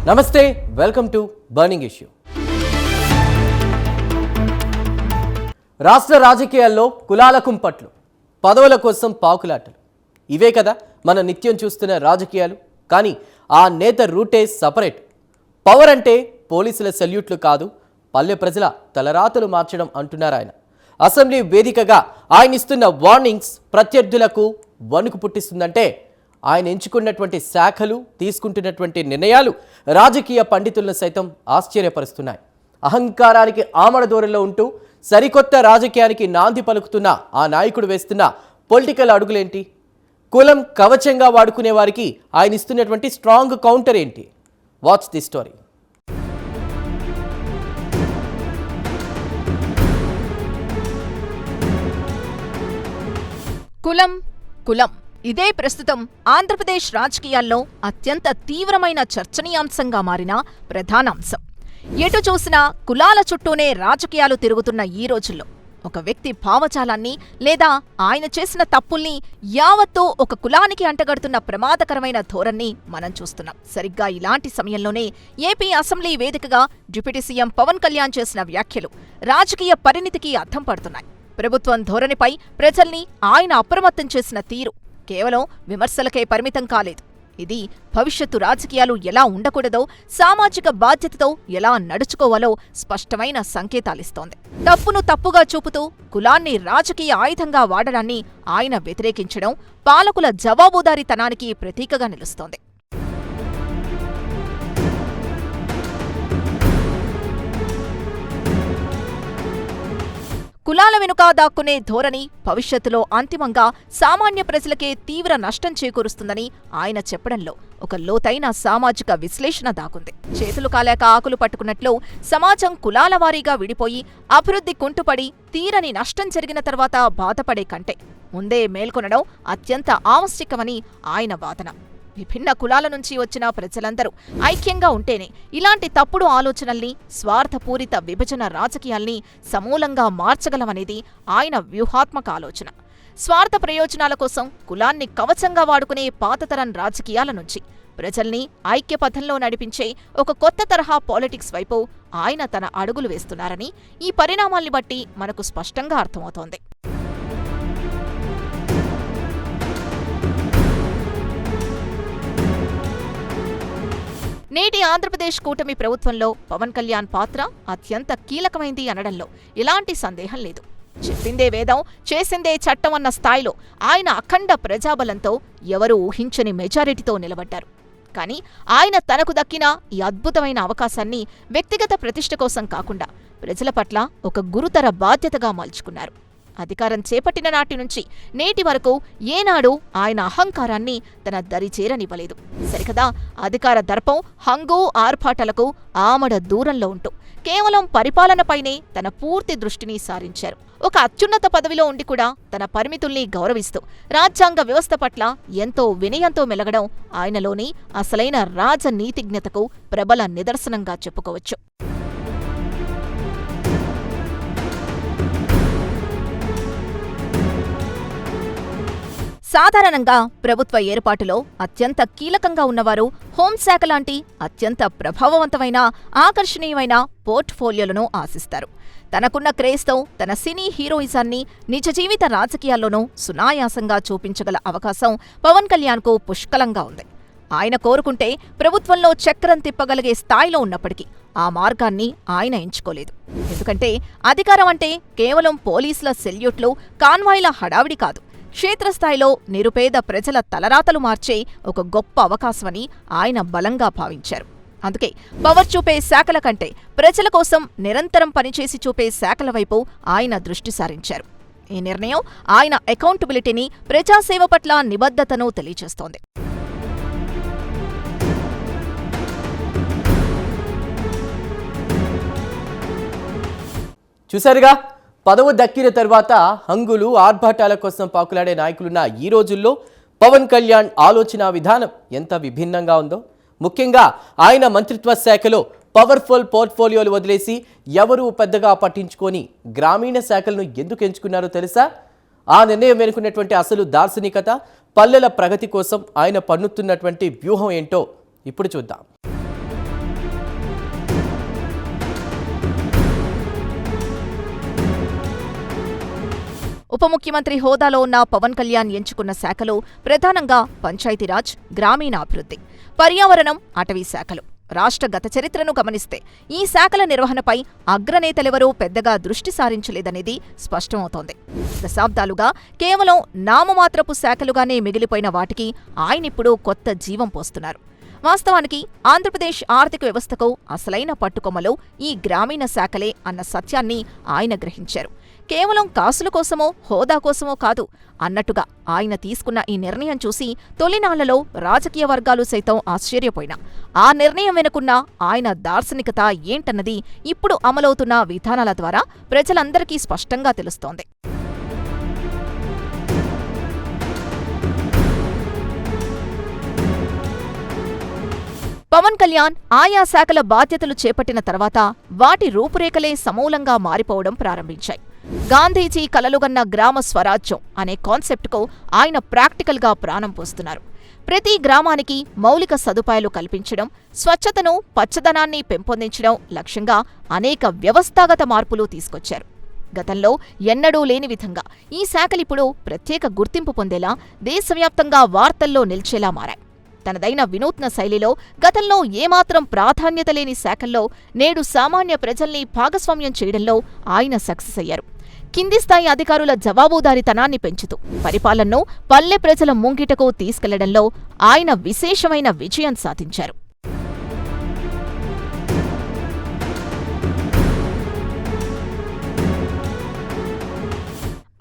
నమస్తే, welcome to burning issue. రాష్ట్ర రాజకీయాల్లో కులాల కుంపట్లు, పదవుల కోసం పాకులాటలు, ఇవే కదా మన నిత్యం చూస్తున్న రాజకీయాలు. కానీ ఆ నేత రూటే సపరేట్. పవర్ అంటే పోలీసుల సెల్యూట్లు కాదు, పల్లె ప్రజల తలరాతలు మార్చడం అంటున్నారు ఆయన. అసెంబ్లీ వేదికగా ఆయన ఇస్తున్న వార్నింగ్స్ ప్రత్యర్థులకు వణుకు పుట్టిస్తుందంటే ఆయన ఎంచుకున్నటువంటి శాఖలు, తీసుకుంటున్నటువంటి నిర్ణయాలు రాజకీయ పండితులను సైతం ఆశ్చర్యపరుస్తున్నాయి. అహంకారానికి ఆమడ దూరంలో ఉంటూ సరికొత్త రాజకీయానికి నాంది పలుకుతున్న ఆ నాయకుడు వేస్తున్న పొలిటికల్ అడుగులేంటి? కులం కవచంగా వాడుకునే వారికి ఆయన ఇస్తున్నటువంటి స్ట్రాంగ్ కౌంటర్ ఏంటి? Watch the story. కులం కులం ఇదే ప్రస్తుతం ఆంధ్రప్రదేశ్ రాజకీయాల్లో అత్యంత తీవ్రమైన చర్చనీయాంశంగా మారిన ప్రధాన అంశం. ఎటు చూసినా కులాల చుట్టూనే రాజకీయాలు తిరుగుతున్న ఈ రోజుల్లో ఒక వ్యక్తి భావజాలాన్ని లేదా ఆయన చేసిన తప్పుల్ని యావత్తూ ఒక కులానికి అంటగడుతున్న ప్రమాదకరమైన ధోరణి మనం చూస్తున్నాం. సరిగ్గా ఇలాంటి సమయంలోనే ఏపీ అసెంబ్లీ వేదికగా డిప్యూటీ సీఎం పవన్ కళ్యాణ్ చేసిన వ్యాఖ్యలు రాజకీయ పరిణితికి అద్దం పడుతున్నాయి. ప్రభుత్వం ధోరణిపై ప్రజల్ని ఆయన అప్రమత్తం చేసిన తీరు కేవలం విమర్శలకే పరిమితం కాలేదు. ఇది భవిష్యత్తు రాజకీయాలు ఎలా ఉండకూడదో, సామాజిక బాధ్యతతో ఎలా నడుచుకోవాలో స్పష్టమైన సంకేతాలిస్తోంది. తప్పును తప్పుగా చూపుతూ కులాన్ని రాజకీయ ఆయుధంగా వాడడాన్ని ఆయన వ్యతిరేకించడం పాలకుల జవాబుదారీతనానికి ప్రతీకగా నిలుస్తోంది. కులాల వెనుక దాక్కునే ధోరణి భవిష్యత్తులో అంతిమంగా సామాన్య ప్రజలకే తీవ్ర నష్టం చేకూరుస్తుందని ఆయన చెప్పడంలో ఒక లోతైన సామాజిక విశ్లేషణ దాగుంది. చేతులు కాలేక ఆకులు పట్టుకున్నట్లు సమాజం కులాల వారీగా విడిపోయి అభివృద్ధి కుంటుపడి తీరని నష్టం జరిగిన తర్వాత బాధపడే కంటే ముందే మేల్కొనడం అత్యంత ఆవశ్యకమని ఆయన వాదన. విభిన్న కులాల నుంచి వచ్చిన ప్రజలందరూ ఐక్యంగా ఉంటేనే ఇలాంటి తప్పుడు ఆలోచనల్ని, స్వార్థపూరిత విభజన రాజకీయాల్ని సమూలంగా మార్చగలమనేది ఆయన వ్యూహాత్మక ఆలోచన. స్వార్థ ప్రయోజనాల కోసం కులాన్ని కవచంగా వాడుకునే పాతతరం రాజకీయాల నుంచి ప్రజల్ని ఐక్యపథంలో నడిపించే ఒక కొత్త తరహా పాలిటిక్స్ వైపు ఆయన తన అడుగులు వేస్తున్నారని ఈ పరిణామాల్ని బట్టి మనకు స్పష్టంగా అర్థమవుతోంది. నేటి ఆంధ్రప్రదేశ్ కూటమి ప్రభుత్వంలో పవన్ కళ్యాణ్ పాత్ర అత్యంత కీలకమైంది అనడంలో ఎలాంటి సందేహం లేదు. చెప్పిందే వేదం, చేసిందే చట్టం అన్న స్థాయిలో ఆయన అఖండ ప్రజాబలంతో ఎవరూ ఊహించని మెజారిటీతో నిలబడ్డారు. కానీ ఆయన తనకు దక్కిన ఈ అద్భుతమైన అవకాశాన్ని వ్యక్తిగత ప్రతిష్ఠ కోసం కాకుండా ప్రజల పట్ల ఒక గురుతర బాధ్యతగా మలుచుకున్నారు. అధికారం చేపట్టిన నాటి నుంచి నేటి వరకు ఏనాడు ఆయన అహంకారాన్ని తన దరి చేరనివ్వలేదు. సరికదా, అధికార దర్పం, హంగు, ఆర్భాటాలకు ఆమడ దూరంలో ఉంటూ కేవలం పరిపాలనపైనే తన పూర్తి దృష్టిని సారించారు. ఒక అత్యున్నత పదవిలో ఉండి కూడా తన పరిమితుల్ని గౌరవిస్తూ రాజ్యాంగ వ్యవస్థ పట్ల ఎంతో వినయంతో మెలగడం ఆయనలోని అసలైన రాజనీతిజ్ఞతకు ప్రబల నిదర్శనంగా చెప్పుకోవచ్చు. సాధారణంగా ప్రభుత్వ ఏర్పాటులో అత్యంత కీలకంగా ఉన్నవారు హోంశాఖ లాంటి అత్యంత ప్రభావవంతమైన, ఆకర్షణీయమైన పోర్ట్ఫోలియోలను ఆశిస్తారు. తనకున్న క్రేజ్తో తన సినీ హీరోయిజాన్ని నిజ జీవిత రాజకీయాల్లోనూ సునాయాసంగా చూపించగల అవకాశం పవన్ కళ్యాణ్కు పుష్కలంగా ఉంది. ఆయన కోరుకుంటే ప్రభుత్వంలో చక్రం తిప్పగలిగే స్థాయిలో ఉన్నప్పటికీ ఆ మార్గాన్ని ఆయన ఎంచుకోలేదు. ఎందుకంటే అధికారం అంటే కేవలం పోలీసుల సెల్యూట్లు, కాన్వాయ్ల హడావిడి కాదు, క్షేత్రస్థాయిలో నిరుపేద ప్రజల తలరాతలు మార్చే ఒక గొప్ప అవకాశమని ఆయన బలంగా భావించారు. అందుకే పవర్ చూపే శాఖల కంటే ప్రజల కోసం నిరంతరం పనిచేసి చూపే శాఖల వైపు ఆయన దృష్టి సారించారు. ఈ నిర్ణయం ఆయన అకౌంటబిలిటీని, ప్రజాసేవ పట్ల నిబద్ధతను తెలియజేస్తోంది. చూశారుగా, పదవి దక్కిన తర్వాత హంగులు, ఆర్భాటాల కోసం పాకులాడే నాయకులున్న ఈ రోజుల్లో పవన్ కళ్యాణ్ ఆలోచన విధానం ఎంత విభిన్నంగా ఉందో. ముఖ్యంగా ఆయన మంత్రిత్వ శాఖలో పవర్ఫుల్ పోర్ట్ఫోలియోలు వదిలేసి ఎవరూ పెద్దగా పట్టించుకొని గ్రామీణ శాఖలను ఎందుకు ఎంచుకున్నారో తెలుసా? ఆ నిర్ణయం వెనుకున్నటువంటి అసలు దార్శనికత, పల్లెల ప్రగతి కోసం ఆయన పన్నుతున్నటువంటి వ్యూహం ఏంటో ఇప్పుడు చూద్దాం. ఉప ముఖ్యమంత్రి హోదాలో ఉన్న పవన్ కళ్యాణ్ ఎంచుకున్న శాఖలు ప్రధానంగా పంచాయతీరాజ్, గ్రామీణాభివృద్ధి, పర్యావరణం, అటవీ శాఖలు. రాష్ట్ర గత చరిత్రను గమనిస్తే ఈ శాఖల నిర్వహణపై అగ్రనేతలెవరూ పెద్దగా దృష్టి సారించలేదనేది స్పష్టమవుతోంది. దశాబ్దాలుగా కేవలం నామమాత్రపు శాఖలుగానే మిగిలిపోయిన వాటికి ఆయనిప్పుడు కొత్త జీవం పోస్తున్నారు. వాస్తవానికి ఆంధ్రప్రదేశ్ ఆర్థిక వ్యవస్థకు అసలైన పట్టుకొమ్మలు ఈ గ్రామీణ శాఖలే అన్న సత్యాన్ని ఆయన గ్రహించారు. కేవలం కాసుల కోసమో, హోదా కోసమో కాదు అన్నట్టుగా ఆయన తీసుకున్న ఈ నిర్ణయం చూసి తొలినాళ్లలో రాజకీయ వర్గాలు సైతం ఆశ్చర్యపోయినా ఆ నిర్ణయం వెనుకున్న ఆయన దార్శనికత ఏంటన్నది ఇప్పుడు అమలవుతున్న విధానాల ద్వారా ప్రజలందరికీ స్పష్టంగా తెలుస్తోంది. పవన్ కళ్యాణ్ ఆయా శాఖల బాధ్యతలు చేపట్టిన తర్వాత వాటి రూపురేఖలే సమూలంగా మారిపోవడం ప్రారంభించాయి. గాంధీజీ కలలుగన్న గ్రామ స్వరాజ్యం అనే కాన్సెప్ట్కు ఆయన ప్రాక్టికల్గా ప్రాణం పోస్తున్నారు. ప్రతి గ్రామానికి మౌలిక సదుపాయాలు కల్పించడం, స్వచ్ఛతను, పచ్చదనాన్ని పెంపొందించడం లక్ష్యంగా అనేక వ్యవస్థాగత మార్పులు తీసుకొచ్చారు. గతంలో ఎన్నడూ లేని విధంగా ఈ శాఖలిప్పుడు ప్రత్యేక గుర్తింపు పొందేలా, దేశవ్యాప్తంగా వార్తల్లో నిలిచేలా మారాయి. తనదైన వినూత్న శైలిలో గతంలో ఏమాత్రం ప్రాధాన్యత లేని శాఖల్లో నేడు సామాన్య ప్రజల్ని భాగస్వామ్యం చేయడంలో ఆయన సక్సెస్ అయ్యారు. కింది స్థాయి అధికారుల జవాబుదారీతనాన్ని పెంచుతూ పరిపాలనను పల్లె ప్రజల ముంగిటకు తీసుకెళ్లడంలో ఆయన విశేషమైన విజయం సాధించారు.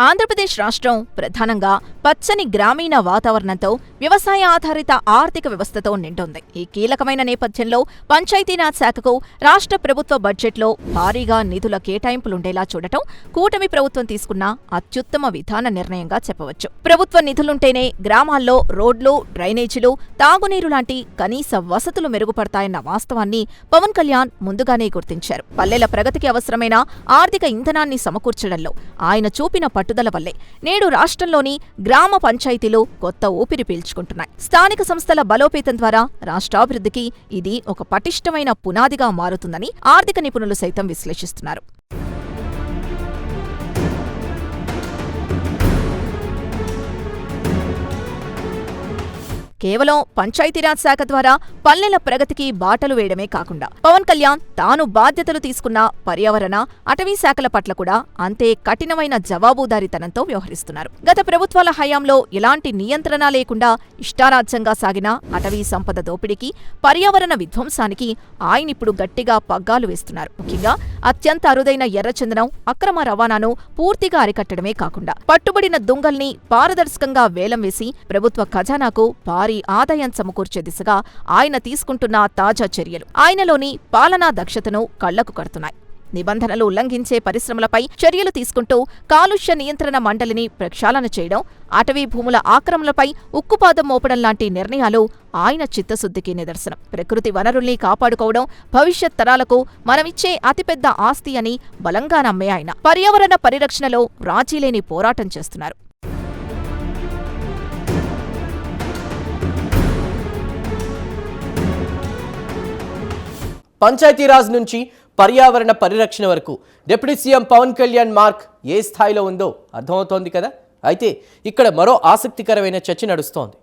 ఆంధ్రప్రదేశ్ రాష్ట్రం ప్రధానంగా పచ్చని గ్రామీణ వాతావరణంతో, వ్యవసాయ ఆధారిత ఆర్థిక వ్యవస్థతో నిండుంది. ఈ కీలకమైన నేపథ్యంలో పంచాయతీరాజ్ శాఖకు రాష్ట్ర ప్రభుత్వ బడ్జెట్లో భారీగా నిధుల కేటాయింపులుండేలా చూడటం కూటమి ప్రభుత్వం తీసుకున్న అత్యుత్తమ విధాన నిర్ణయంగా చెప్పవచ్చు. ప్రభుత్వ నిధులుంటేనే గ్రామాల్లో రోడ్లు, డ్రైనేజీలు, తాగునీరు లాంటి కనీస వసతులు మెరుగుపడతాయన్న వాస్తవాన్ని పవన్ కళ్యాణ్ ముందుగానే గుర్తించారు. పల్లెల ప్రగతికి అవసరమైన ఆర్థిక ఇంధనాన్ని సమకూర్చడంలో ఆయన చూపిన పట్టుదల వల్లే నేడు రాష్ట్రంలోని గ్రామ పంచాయతీలు కొత్త ఊపిరి పీల్చుకుంటున్నాయి. స్థానిక సంస్థల బలోపేతం ద్వారా రాష్ట్రాభివృద్ధికి ఇది ఒక పటిష్టమైన పునాదిగా మారుతుందని ఆర్థిక నిపుణులు సైతం విశ్లేషిస్తున్నారు. కేవలం పంచాయతీరాజ్ శాఖ ద్వారా పల్లెల ప్రగతికి బాటలు వేయడమే కాకుండా పవన్ కళ్యాణ్ తాను బాధ్యతలు తీసుకున్న పర్యావరణ, అటవీ శాఖల పట్ల కూడా అంతే కఠినమైన జవాబుదారీతనంతో వ్యవహరిస్తున్నారు. గత ప్రభుత్వాల హయాంలో ఎలాంటి నియంత్రణ లేకుండా ఇష్టారాజ్యంగా సాగిన అటవీ సంపద దోపిడీకి, పర్యావరణ విధ్వంసానికి ఆయనిప్పుడు గట్టిగా పగ్గాలు వేస్తున్నారు. ముఖ్యంగా అత్యంత అరుదైన ఎర్రచందనం అక్రమ రవాణాను పూర్తిగా అరికట్టడమే కాకుండా పట్టుబడిన దుంగల్ని పారదర్శకంగా వేలం వేసి ప్రభుత్వ ఖజానాకు భారీ ఆదాయం సమకూర్చే దిశగా ఆయన తీసుకుంటున్న తాజా చర్యలు ఆయనలోని పాలనా దక్షతను కళ్లకు కడుతున్నాయి. నిబంధనలు ఉల్లంఘించే పరిశ్రమలపై చర్యలు తీసుకుంటూ కాలుష్య నియంత్రణ మండలిని ప్రక్షాళన చేయడం, అటవీ భూముల ఆక్రమణలపై ఉక్కుపాదం మోపడం లాంటి నిర్ణయాలు ఆయన చిత్తశుద్ధికి నిదర్శనం. ప్రకృతి వనరుల్ని కాపాడుకోవడం భవిష్యత్ తరాలకు మనమిచ్చే అతిపెద్ద ఆస్తి అని బలంగా నమ్మే ఆయన పర్యావరణ పరిరక్షణలో రాజీలేని పోరాటం చేస్తున్నారు. పంచాయతీరాజ్ నుంచి పర్యావరణ పరిరక్షణ వరకు deputy CM Pawan Kalyan mark ఏ స్థాయిలో ఉందో అర్థమవుతోంది కదా. అయితే ఇక్కడ మరో ఆసక్తికరమైన చర్చ నడుస్తోంది.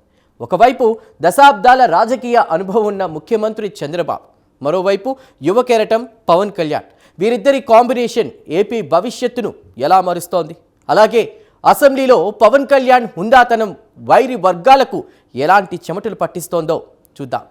ఒకవైపు దశాబ్దాల రాజకీయ అనుభవం ఉన్న ముఖ్యమంత్రి చంద్రబాబు, మరోవైపు యువ కెరటం పవన్ కళ్యాణ్. వీరిద్దరి కాంబినేషన్ ఏపీ భవిష్యత్తును ఎలా మారుస్తోంది? అలాగే అసెంబ్లీలో పవన్ కళ్యాణ్ హుందాతనం వైరి వర్గాలకు ఎలాంటి చెమటలు పట్టిస్తోందో చూద్దాం.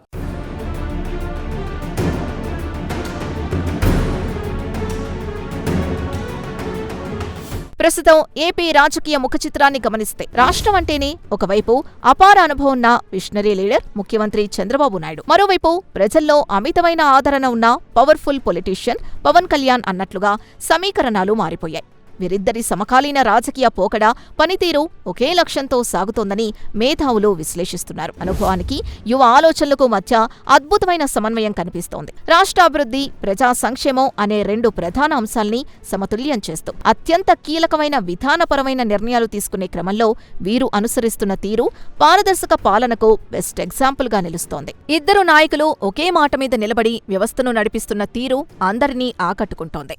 ప్రస్తుతం ఏపీ రాజకీయ ముఖచిత్రాన్ని గమనిస్తే రాష్ట్రం అంటేనే ఒకవైపు అపార అనుభవం ఉన్న విషనరీ లీడర్ ముఖ్యమంత్రి చంద్రబాబు నాయుడు, మరోవైపు ప్రజల్లో అమితమైన ఆదరణ ఉన్న పవర్ఫుల్ పొలిటీషియన్ పవన్ కళ్యాణ్ అన్నట్లుగా సమీకరణాలు మారిపోయాయి. వీరిద్దరి సమకాలీన రాజకీయ పోకడ, పనితీరు ఒకే లక్ష్యంతో సాగుతోందని మేధావులు విశ్లేషిస్తున్నారు. అనుభవానికి, యువ ఆలోచనలకు మధ్య అద్భుతమైన సమన్వయం కనిపిస్తోంది. రాష్ట్రాభివృద్ధి, ప్రజా సంక్షేమం అనే రెండు ప్రధాన అంశాల్ని సమతుల్యం చేస్తూ అత్యంత కీలకమైన విధానపరమైన నిర్ణయాలు తీసుకునే క్రమంలో వీరు అనుసరిస్తున్న తీరు పారదర్శక పాలనకు బెస్ట్ ఎగ్జాంపుల్గా నిలుస్తోంది. ఇద్దరు నాయకులు ఒకే మాట మీద నిలబడి వ్యవస్థను నడిపిస్తున్న తీరు అందరినీ ఆకట్టుకుంటోంది.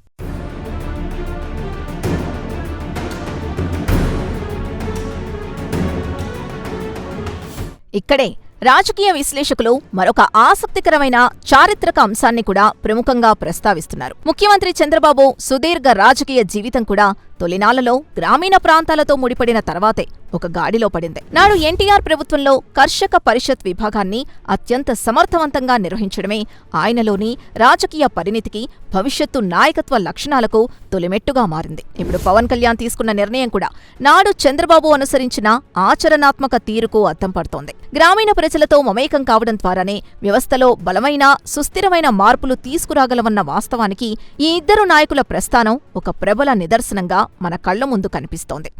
ఇక్కడే రాజకీయ విశ్లేషకులు మరొక ఆసక్తికరమైన చారిత్రక అంశాన్ని కూడా ప్రముఖంగా ప్రస్తావిస్తున్నారు. ముఖ్యమంత్రి చంద్రబాబు సుదీర్ఘ రాజకీయ జీవితం కూడా తొలినాళ్లలో గ్రామీణ ప్రాంతాలతో ముడిపడిన తర్వాతే ఒక గాడిలో పడింది. నాడు ఎన్టీఆర్ ప్రభుత్వంలో కర్షక పరిషత్ విభాగాన్ని అత్యంత సమర్థవంతంగా నిర్వహించడమే ఆయనలోని రాజకీయ పరిణితికి, భవిష్యత్తు నాయకత్వ లక్షణాలకు తొలిమెట్టుగా మారింది. ఇప్పుడు పవన్ కళ్యాణ్ తీసుకున్న నిర్ణయం కూడా నాడు చంద్రబాబు అనుసరించిన ఆచరణాత్మక తీరుకు అద్దం పడుతోంది. గ్రామీణ ప్రజలతో మమేకం కావడం ద్వారానే వ్యవస్థలో బలమైన, సుస్థిరమైన మార్పులు తీసుకురాగలవన్న వాస్తవానికి ఈ ఇద్దరు నాయకుల ప్రస్థానం ఒక ప్రబల నిదర్శనంగా మన కళ్ల ముందు కనిపిస్తోంది.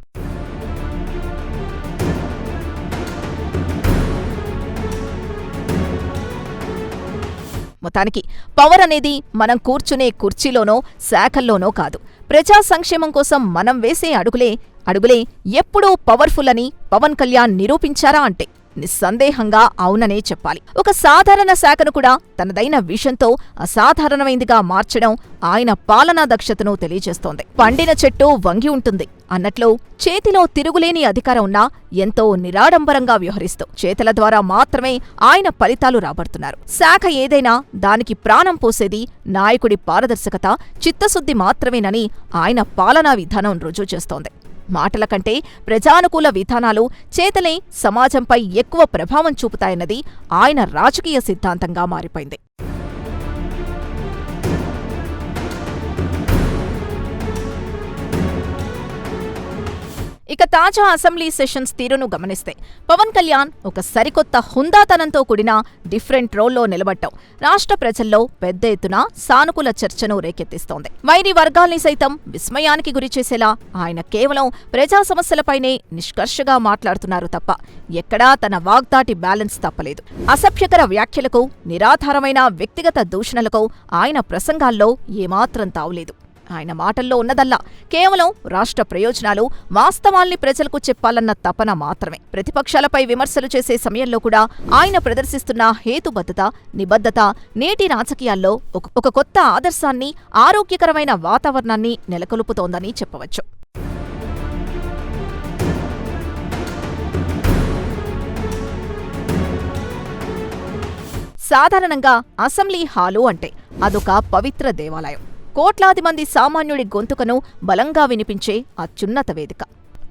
మొత్తానికి పవర్ అనేది మనం కూర్చునే కుర్చీలోనో, శాఖల్లోనో కాదు. ప్రజా సంక్షేమం కోసం మనం వేసే అడుగులే ఎప్పుడూ పవర్ఫుల్ అని పవన్ కళ్యాణ్ నిరూపించారా అంటే నిస్సందేహంగా అవుననే చెప్పాలి. ఒక సాధారణ శాఖను కూడా తనదైన విషన్తో అసాధారణమైందిగా మార్చడం ఆయన పాలనా దక్షతను తెలియజేస్తోంది. పండిన చెట్టు వంగి ఉంటుంది అన్నట్లు చేతిలో తిరుగులేని అధికారం ఉన్నా ఎంతో నిరాడంబరంగా వ్యవహరిస్తూ చేతల ద్వారా మాత్రమే ఆయన ఫలితాలు రాబడుతున్నారు. శాఖ ఏదైనా దానికి ప్రాణం పోసేది నాయకుడి పారదర్శకత, చిత్తశుద్ధి మాత్రమేనని ఆయన పాలనా విధానం రుజువు చేస్తోంది. మాటల కంటే ప్రజానుకూల విధానాలు, చేతలే సమాజంపై ఎక్కువ ప్రభావం చూపుతాయన్నది ఆయన రాజకీయ సిద్ధాంతంగా మారిపోయింది. ఇక తాజా అసెంబ్లీ సెషన్స్ తీరును గమనిస్తే పవన్ కళ్యాణ్ ఒక సరికొత్త హుందాతనంతో కూడిన డిఫరెంట్ రోల్లో నిలబడ్డం రాష్ట్ర ప్రజల్లో పెద్ద ఎత్తున సానుకూల చర్చను రేకెత్తిస్తోంది. వైరి వర్గాల్ని సైతం విస్మయానికి గురిచేసేలా ఆయన కేవలం ప్రజా సమస్యలపైనే నిష్కర్షగా మాట్లాడుతున్నారు తప్ప ఎక్కడా తన వాగ్దాటి బ్యాలెన్స్ తప్పలేదు. అసభ్యకర వ్యాఖ్యలకు, నిరాధారమైన వ్యక్తిగత దూషణలకు ఆయన ప్రసంగాల్లో ఏమాత్రం తావులేదు. ఆయన మాటల్లో ఉన్నదల్లా కేవలం రాష్ట్ర ప్రయోజనాలు, వాస్తవాల్ని ప్రజలకు చెప్పాలన్న తపన మాత్రమే. ప్రతిపక్షాలపై విమర్శలు చేసే సమయంలో కూడా ఆయన ప్రదర్శిస్తున్న హేతుబద్ధత, నిబద్ధత నేటి రాజకీయాల్లో ఒక కొత్త ఆదర్శాన్ని, ఆరోగ్యకరమైన వాతావరణాన్ని నెలకొల్పుతోందని చెప్పవచ్చు. సాధారణంగా అసెంబ్లీ హాలు అంటే అదొక పవిత్ర దేవాలయం. కోట్లాది మంది సామాన్యుడి గొంతుకను బలంగా వినిపించే అత్యున్నత వేదిక.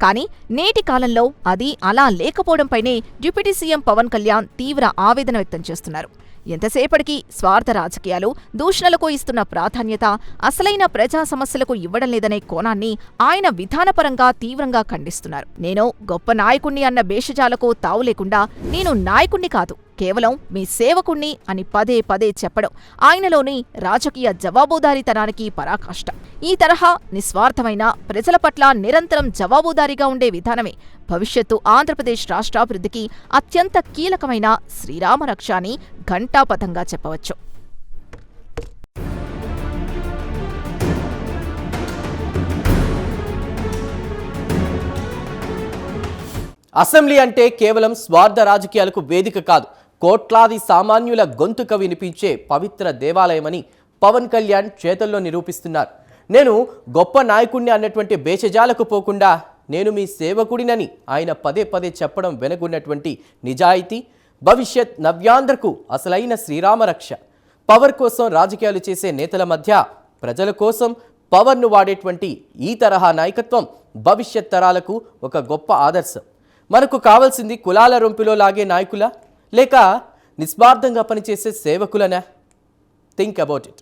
కానీ నేటి కాలంలో అది అలా లేకపోవడంపైనే డిప్యూటీ సీఎం పవన్ కళ్యాణ్ తీవ్ర ఆవేదన వ్యక్తం చేస్తున్నారు. ఎంతసేపటికి స్వార్థ రాజకీయాలు, దూషణలకు ఇస్తున్న ప్రాధాన్యత, అసలైన ప్రజా సమస్యలకు ఇవ్వడం లేదనే కోణాన్ని ఆయన విధానపరంగా తీవ్రంగా ఖండిస్తున్నారు. నేను గొప్ప నాయకుణ్ణి అన్న భేషజాలకు తావు లేకుండా నేను నాయకుణ్ణి కాదు, కేవలం మీ సేవకుణ్ణి అని పదే పదే చెప్పడం ఆయనలోని రాజకీయ జవాబుదారీతనానికి పరాకాష్ట. ఈ తరహా నిస్వార్థమైన, ప్రజల పట్ల నిరంతరం జవాబుదారీగా ఉండే విధానమే భవిష్యత్తు ఆంధ్రప్రదేశ్ రాష్ట్రాభివృద్ధికి అత్యంత కీలకమైన శ్రీరామరక్ష అని ఘంటాపథంగా చెప్పవచ్చు. అసెంబ్లీ అంటే కేవలం స్వార్థ రాజకీయాలకు వేదిక కాదు, కోట్లాది సామాన్యుల గొంతుక వినిపించే పవిత్ర దేవాలయమని పవన్ కళ్యాణ్ చేతల్లో నిరూపిస్తున్నారు. నేను గొప్ప నాయకుణ్ణి అన్నటువంటి భేషజాలకు పోకుండా నేను మీ సేవకుడినని ఆయన పదే పదే చెప్పడం వెనుకున్నటువంటి నిజాయితీ, భవిష్యత్ నవ్యాంధ్రకు అసలైన శ్రీరామరక్ష. పవర్ కోసం రాజకీయాలు చేసే నేతల మధ్య ప్రజల కోసం పవర్ను వాడేటువంటి ఈ తరహా నాయకత్వం భవిష్యత్ తరాలకు ఒక గొప్ప ఆదర్శం. మనకు కావాల్సింది కులాల రొంపిలో లాగే నాయకులా, లేక నిస్వార్థంగా పనిచేసే సేవకులనా? Think about it.